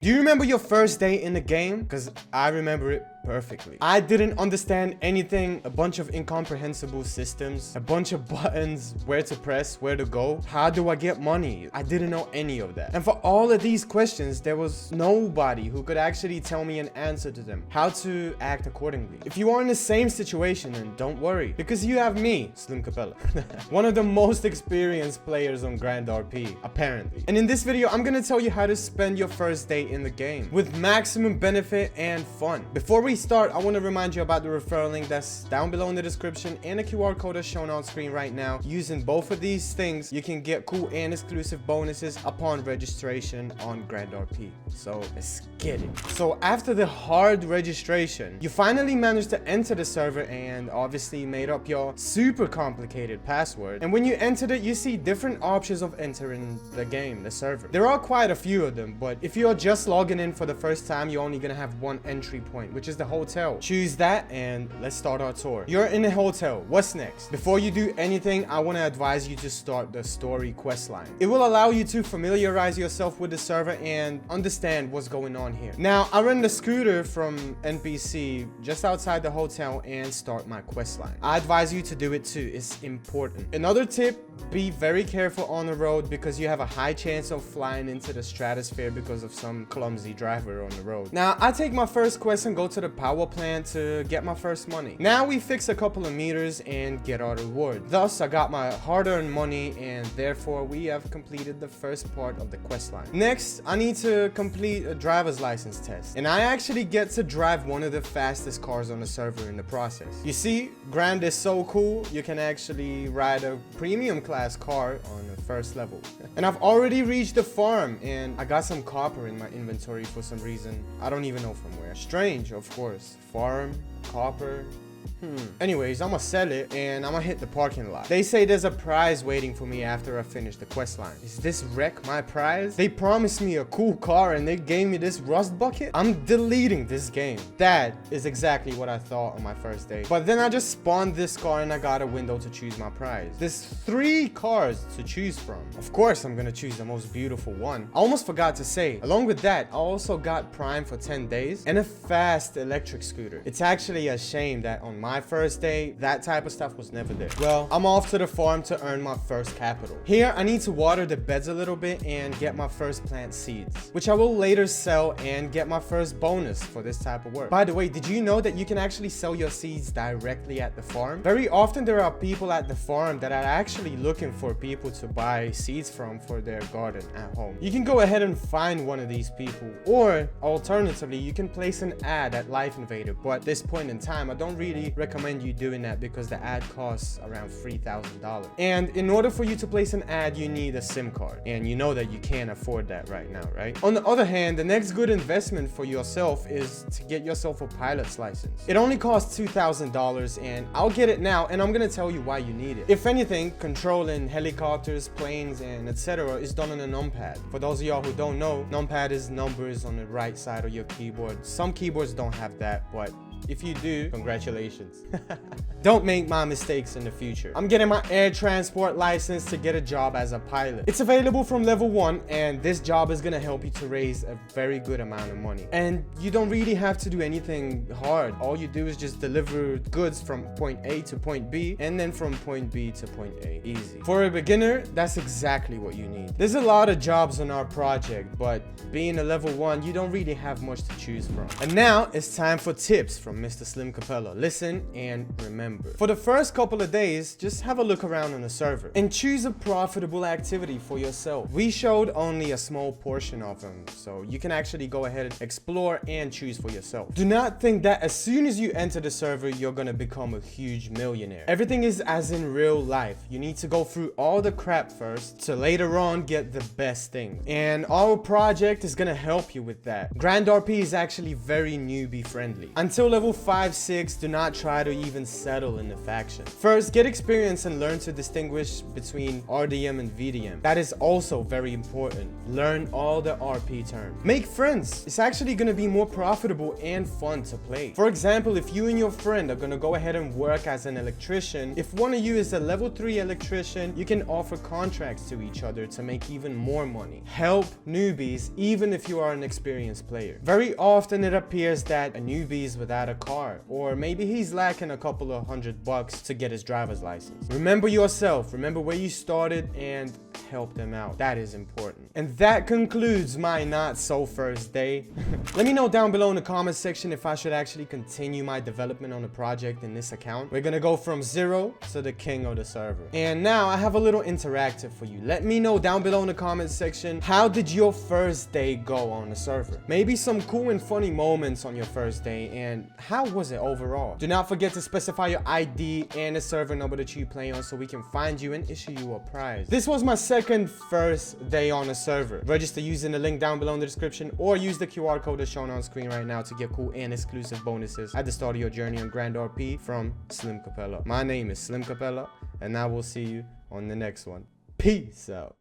Do you remember your first day in the game? Because I remember it perfectly. I didn't understand anything, a bunch of incomprehensible systems, a bunch of buttons, where to press, where to go, how do I get money? I didn't know any of that. And for all of these questions, there was nobody who could actually tell me an answer to them, how to act accordingly. If you are in the same situation, then don't worry, because you have me, Slim Capella, one of the most experienced players on Grand RP, apparently. And in this video, I'm gonna tell you how to spend your first day in the game with maximum benefit and fun. Before we start, I want to remind you about the referral link that's down below in the description and a QR code is shown on screen right now. Using both of these things, you can get cool and exclusive bonuses upon registration on Grand RP. So let's get it. So after the hard registration, you finally managed to enter the server and obviously made up your super complicated password. And when you entered it, you see different options of entering the game, the server. There are quite a few of them, but if you're just logging in for the first time, you're only gonna have one entry point, which is the hotel. Choose that and let's start our tour. You're in a hotel. What's next? Before you do anything, I want to advise you to start the story quest line. It will allow you to familiarize yourself with the server and understand what's going on here. Now, I rent the scooter from NPC just outside the hotel and start my quest line. I advise you to do it too. It's important. Another tip, be very careful on the road because you have a high chance of flying into the stratosphere because of some clumsy driver on the road. Now, I take my first quest and go to the power plant to get my first money. Now we fix a couple of meters and get our reward. Thus, I got my hard-earned money and therefore we have completed the first part of the quest line. Next, I need to complete a driver's license test. And I actually get to drive one of the fastest cars on the server in the process. You see, Grand is so cool, you can actually ride a premium class car on the first level. And I've already reached the farm and I got some copper in my inventory for some reason. I don't even know from where. Strange, of course. Farm, copper. Anyways, I'm gonna sell it and I'm gonna hit the parking lot. They say there's a prize waiting for me after I finish the quest line. Is this wreck my prize? They promised me a cool car and they gave me this rust bucket? I'm deleting this game. That is exactly what I thought on my first day. But then I just spawned this car and I got a window to choose my prize. There's 3 cars to choose from. Of course, I'm gonna choose the most beautiful one. I almost forgot to say, along with that, I also got Prime for 10 days and a fast electric scooter. It's actually a shame that on my first day, that type of stuff was never there. Well, I'm off to the farm to earn my first capital. Here, I need to water the beds a little bit and get my first plant seeds, which I will later sell and get my first bonus for this type of work. By the way, did you know that you can actually sell your seeds directly at the farm? Very often, there are people at the farm that are actually looking for people to buy seeds from for their garden at home. You can go ahead and find one of these people, or alternatively, you can place an ad at Life Invader, but at this point in time, I don't really recommend you doing that because the ad costs around $3,000. And in order for you to place an ad, you need a SIM card. And you know that you can't afford that right now, right? On the other hand, the next good investment for yourself is to get yourself a pilot's license. It only costs $2,000 and I'll get it now and I'm gonna tell you why you need it. If anything, controlling helicopters, planes, and etc. is done on a numpad. For those of y'all who don't know, numpad is numbers on the right side of your keyboard. Some keyboards don't have that, but if you do, congratulations. Don't make my mistakes in the future. I'm getting my air transport license to get a job as a pilot. It's available from level 1 and this job is gonna help you to raise a very good amount of money. And you don't really have to do anything hard. All you do is just deliver goods from point A to point B and then from point B to point A. Easy. For a beginner, that's exactly what you need. There's a lot of jobs on our project, but being a level 1, you don't really have much to choose from. And now it's time for tips from Mr. Slim Capella. Listen and remember. For the first couple of days, just have a look around on the server and choose a profitable activity for yourself. We showed only a small portion of them, so you can actually go ahead and explore and choose for yourself. Do not think that as soon as you enter the server, you're gonna become a huge millionaire. Everything is as in real life. You need to go through all the crap first to later on get the best thing. And our project is gonna help you with that. Grand RP is actually very newbie friendly. Until level level 5-6, do not try to even settle in the faction. First, get experience and learn to distinguish between RDM and VDM. That is also very important. Learn all the RP terms. Make friends. It's actually going to be more profitable and fun to play. For example, if you and your friend are going to go ahead and work as an electrician, if one of you is a level 3 electrician, you can offer contracts to each other to make even more money. Help newbies even if you are an experienced player. Very often it appears that a newbie is without a car, or maybe he's lacking a couple of $100 to get his driver's license. Remember yourself, remember where you started, and help them out. That is important. And that concludes my not so first day. Let me know down below in the comment section if I should actually continue my development on the project in this account. We're gonna go from 0 to the king of the server. And now I have a little interactive for you. Let me know down below in the comment section, how did your first day go on the server? Maybe some cool and funny moments on your first day, and how was it overall? Do not forget to specify your ID and the server number that you play on so we can find you and issue you a prize. This was my second first day on the server. Register using the link down below in the description, or use the QR code that's shown on screen right now to get cool and exclusive bonuses at the start of your journey on Grand RP from Slim Capella. My name is Slim Capella, and I will see you on the next one. Peace out.